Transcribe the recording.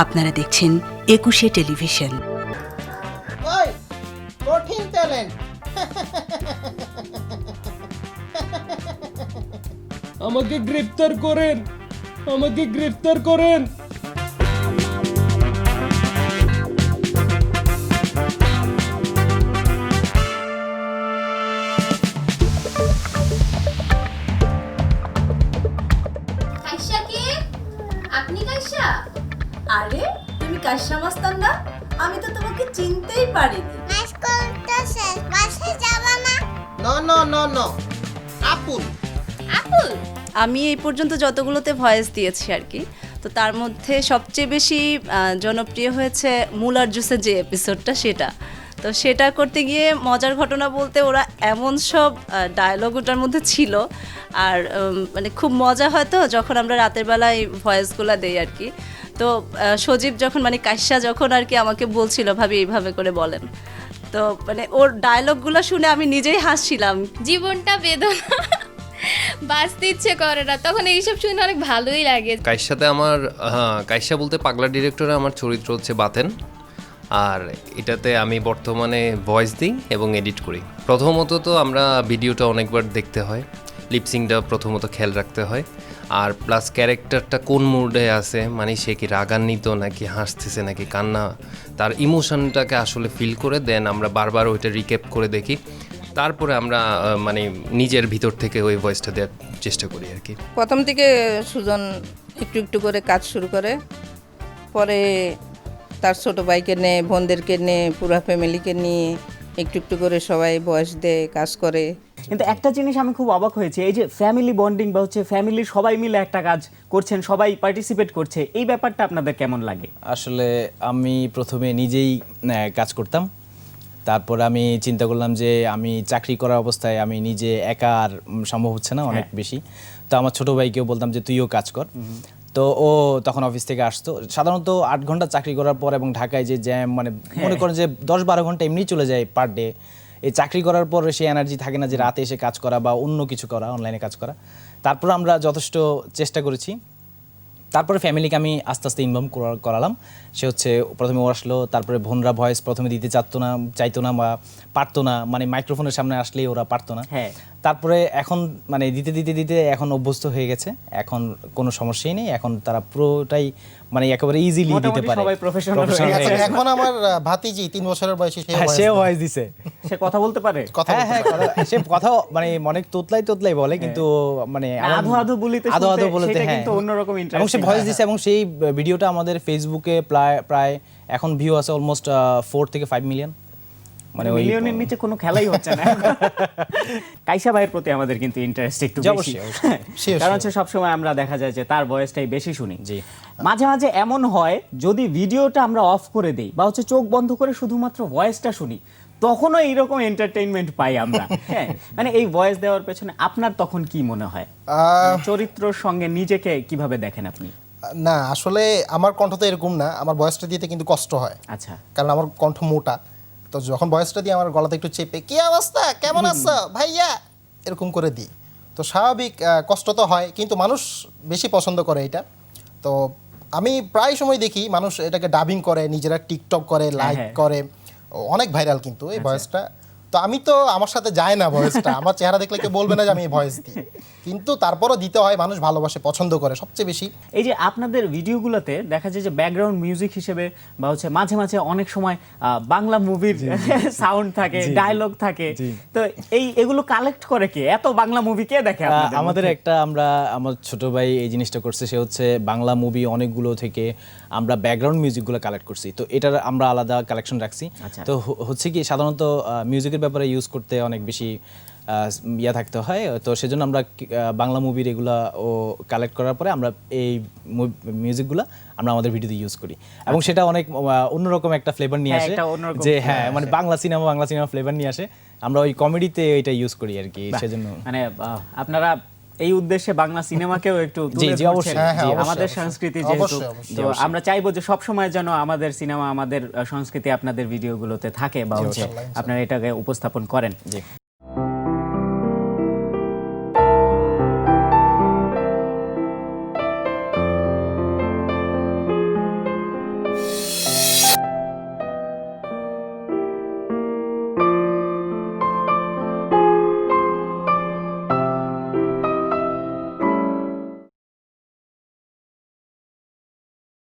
আপনারা দেখছেন ২১শে টেলিভিশন। ওই কঠিন ট্যালেন্ট। আমাকে গ্রেফতার করেন, আমাকে গ্রেফতার করেন। কাইসা কে? আপনি কাইসা? আরে তুমি কাইসা মাস্তান না? আমি তো তোমাকে চিনতেই পারিনি। স্কুলটা শেষ, বাসে যাবা না? নো নো নো নো, আপুল। আপুল? আমি এই পর্যন্ত যতগুলোতে ভয়েস দিয়েছি আর কি, তো তার মধ্যে সবচেয়ে বেশি জনপ্রিয় হয়েছে মুলার জুসের যে এপিসোডটা, সেটা তো সেটা করতে গিয়ে মজার ঘটনা বলতে ওরা এমন সব ডায়লগ ওটার মধ্যে ছিল, আর মানে খুব মজা হয় তো যখন আমরা রাতের বেলায় ভয়েসগুলো দেই আর কি। তো সজীব যখন মানে কাশ্যা যখন আর কি আমাকে বলছিল ভাবি এইভাবে করে বলেন, তো মানে ওর ডায়লগগুলো শুনে আমি নিজেই হাসছিলাম। জীবনটা বেদনা, বাঁচতে ইচ্ছে করে না, তখন এইসব শুনে অনেক ভালোই লাগে। কাইসাতে আমার কাইসা বলতে পাগলা ডিরেক্টরে আমার চরিত্র হচ্ছে বাতেন, আর এটাতে আমি বর্তমানে ভয়েস দিই এবং এডিট করি। প্রথমত তো আমরা ভিডিওটা অনেকবার দেখতে হয়, লিপসিংটা প্রথমত খেয়াল রাখতে হয়, আর প্লাস ক্যারেক্টারটা কোন মুডে আছে, মানে সে কি রাগান্বিত নাকি হাসতেছে নাকি কান্না, তার ইমোশনটাকে আসলে ফিল করে দেন আমরা বারবার ওইটা রিক্যাপ করে দেখি, তারপরে আমরা মানে নিজের ভিতর থেকে ওই ভয়েসটা দেওয়ার চেষ্টা করি আর কি। প্রথম থেকে সুজন একটু একটু করে কাজ শুরু করে, পরে তার ছোট ভাইকে নিয়ে, বোনদেরকে নিয়ে, পুরো ফ্যামিলিকে নিয়ে একটু একটু করে সবাই বয়স দেয়, কাজ করে। কিন্তু একটা জিনিস আমি খুব অবাক হয়েছি, এই যে ফ্যামিলি বন্ডিং বা হচ্ছে ফ্যামিলির সবাই মিলে একটা কাজ করছেন, সবাই পার্টিসিপেট করছে, এই ব্যাপারটা আপনাদের কেমন লাগে? আসলে আমি প্রথমে নিজেই কাজ করতাম, তারপর আমি চিন্তা করলাম যে আমি চাকরি করার অবস্থায় আমি নিজে একা আর সম্ভব হচ্ছে না, অনেক বেশি। তো আমার ছোট ভাইকেও বলতাম যে তুইও কাজ কর। তো ও তখন অফিস থেকে আসতো, সাধারণত 8 ঘন্টা চাকরি করার পর এবং ঢাকায় যে জ্যাম, মানে মনে করেন যে 10-12 ঘন্টা এমনি চলে যায় পার ডে। এই চাকরি করার পর সেই এনার্জি থাকে না যে রাতে এসে কাজ করা বা অন্য কিছু করা, অনলাইনে কাজ করা। তারপর আমরা যথেষ্ট চেষ্টা করেছি, তারপরে ফ্যামিলিকে আমি আস্তে আস্তে ইনভলভ করালাম। সে হচ্ছে প্রথমে ও আসলো, তারপরে বোনরা ভয়েস প্রথমে দিতে চাইতো না বা পারতো না, মানে মাইক্রোফোনের সামনে আসলেই ওরা পারতো না। তারপরে এখন মানে দিতে দিতে দিতে এখন অভ্যস্ত হয়ে গেছে, এখন কোনো সমস্যাই নেই, এখন তারা পুরোটাই মানে একেবারে ইজিলি দিতে পারে। সবাই প্রফেশনাল হয়ে গেছে। এখন আমার ভাতিজি 3 বছরের বয়সী, সে ভয়েস দিছে, সে কথা বলতে পারে। হ্যাঁ সে কথা মানে অনেক তোতলাই বলে, কিন্তু মানে আধো আধো বলতে হ্যাঁ কিন্তু অন্যরকম এবং ইন্টারেস্ট। সে ভয়েস দিছে, এবং সেই ভিডিওটা আমাদের ফেসবুকে প্রায় এখন ভিউ আছে অলমোস্ট 4 থেকে 5 মিলিয়ন, মানে ওই মিলিয়নের নিচে কোনো খেলাই হচ্ছে না। কাইসা ভাইয়ের প্রতি আমাদের কিন্তু ইন্টারেস্ট একটু বেশি, কারণ হচ্ছে সবসময় আমরা দেখা যায় যে তার ভয়েসটাই বেশি শুনি। জি, মাঝে মাঝে এমন হয় যদি ভিডিওটা আমরা অফ করে দেই বা হচ্ছে চোখ বন্ধ করে শুধুমাত্র ভয়েসটা শুনি, তখনও এইরকম এন্টারটেইনমেন্ট পাই আমরা। হ্যাঁ, মানে এই ভয়েস দেওয়ার পেছনে আপনার তখন কি মনে হয়, চরিত্রের সঙ্গে নিজেকে কিভাবে দেখেন আপনি? না, আসলে আমার কণ্ঠ তো এরকম না, আমার ভয়েসটা দিতে কিন্তু কষ্ট হয়। আচ্ছা, কারণ আমার কণ্ঠ মোটা, তো যখন ভয়েসটা দিয়ে আমার গলাতে একটু চেপে কি অবস্থা, কেমন আছো ভাইয়া, এরকম করে দিই, তো স্বাভাবিক কষ্ট তো হয়, কিন্তু মানুষ বেশি পছন্দ করে এটা। তো আমি প্রায় সময় দেখি মানুষ এটাকে ডাবিং করে, নিজেরা টিকটক করে, লাইক করে, অনেক ভাইরাল কিন্তু এই ভয়েসটা। তো আমি তো, আমার সাথে যায় না ভয়েসটা, আমার চেহারা দেখলে কেউ বলবে না যে আমি এই ভয়েস দিই, কিন্তু তারপরও দিতে হয়, মানুষ ভালোবাসে, পছন্দ করে সবচেয়ে বেশি। এই যে আপনাদের ভিডিওগুলোতে দেখা যায় যে ব্যাকগ্রাউন্ড মিউজিক হিসেবে বা হচ্ছে মাঝে মাঝে অনেক সময় বাংলা মুভির সাউন্ড থাকে, ডায়লগ থাকে, তো এগুলো কালেক্ট করে কে? এত বাংলা মুভি কে দেখে আপনাদের? আমাদের আমার ছোট ভাই এই জিনিসটা করছে, সে হচ্ছে বাংলা মুভি অনেকগুলো থেকে আমরা ব্যাকগ্রাউন্ড মিউজিকগুলো কালেক্ট করছি, তো এটার আমরা আলাদা কালেকশন রাখছি। তো হচ্ছে কি সাধারণত মিউজিকের ব্যাপারে ইউজ করতে অনেক বেশি থাকতে হয়, তো সেজন্য আমরা বাংলা মুভির এগুলা ও কালেক্ট করার পরে আমরা এই মিউজিকগুলো আমরা আমাদের ভিডিওতে ইউজ করি, এবং সেটা অনেক অন্যরকম একটা ফ্লেভার নিয়ে আসে, যে হ্যাঁ মানে বাংলা সিনেমা ফ্লেভার নিয়ে আসে, আমরা ওই কমেডিতে এটা ইউজ করি আর কি। সেজন্য মানে আপনারা এই উদ্দেশ্যে বাংলা সিনেমাকেও একটু তুলে ধরছেন আমাদের সংস্কৃতি, যেহেতু তো আমরা চাইবো যে সব সময় যেন আমাদের সিনেমা, আমাদের সংস্কৃতি আপনাদের ভিডিওগুলোতে থাকে বা হচ্ছে আপনারা এটাকে উপস্থাপন করেন।